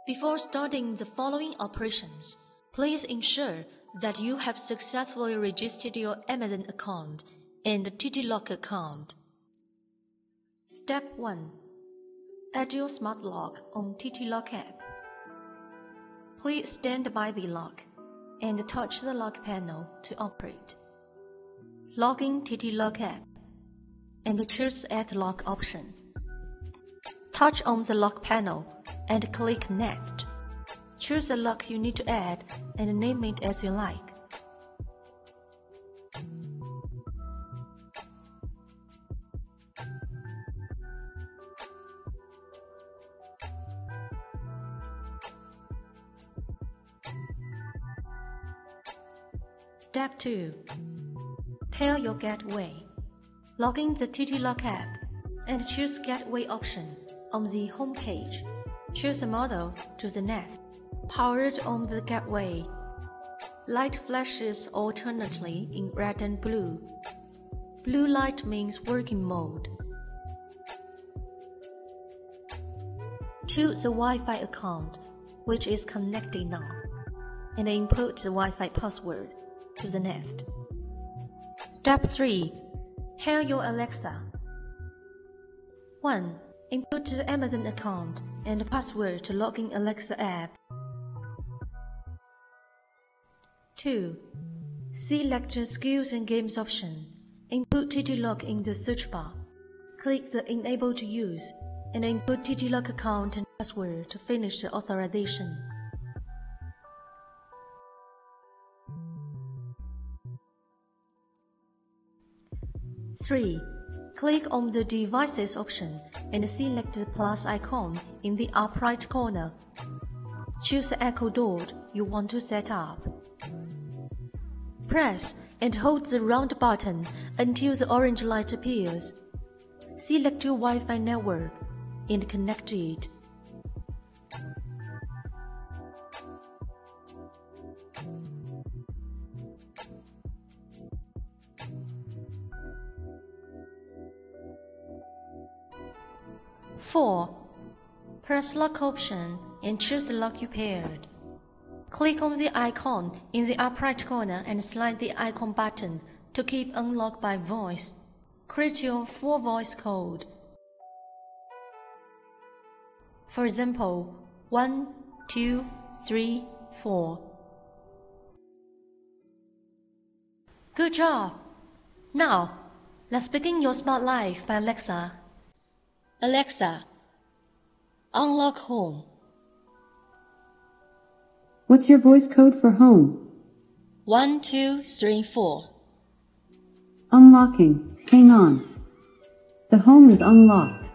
Before starting the following operations, please ensure that you have successfully registered your Amazon account and the TTLock account. Step 1. Add your smart lock on TTLock App. Please stand by the lock and touch the lock panel to operate. Log in TTLock App and choose Add Lock option. Touch on the lock panel and click Next. Choose the lock you need to add and name it as you like. Step 2. Pair your gateway. Log in the TTLock app and choose Gateway option on the home page. Choose a model to the Nest. Powered on the gateway. Light flashes alternately in red and blue. Blue light means working mode. Choose the Wi-Fi account, which is connected now, and input the Wi-Fi password to the Nest. Step 3. Pair your Alexa. 1. Input the Amazon account and password to log in Alexa app. 2. Select the Skills and Games option. Input TTLock in the search bar. Click the Enable to Use and input TTLock account and password to finish the authorization. 3. Click on the Devices option and select the plus icon in the upper right corner. Choose the Echo Dot you want to set up. Press and hold the round button until the orange light appears. Select your Wi-Fi network and connect it. Four. Press Lock option and choose the lock you paired. Click on the icon in the upper right corner and slide the icon button to keep unlocked by voice. Create your 4-voice code. For example, 1, 2, 3, 4. Good job! Now, let's begin your smart life by Alexa. Alexa, unlock home. What's your voice code for home? 1, 2, 3, 4. Unlocking. Hang on. The home is unlocked.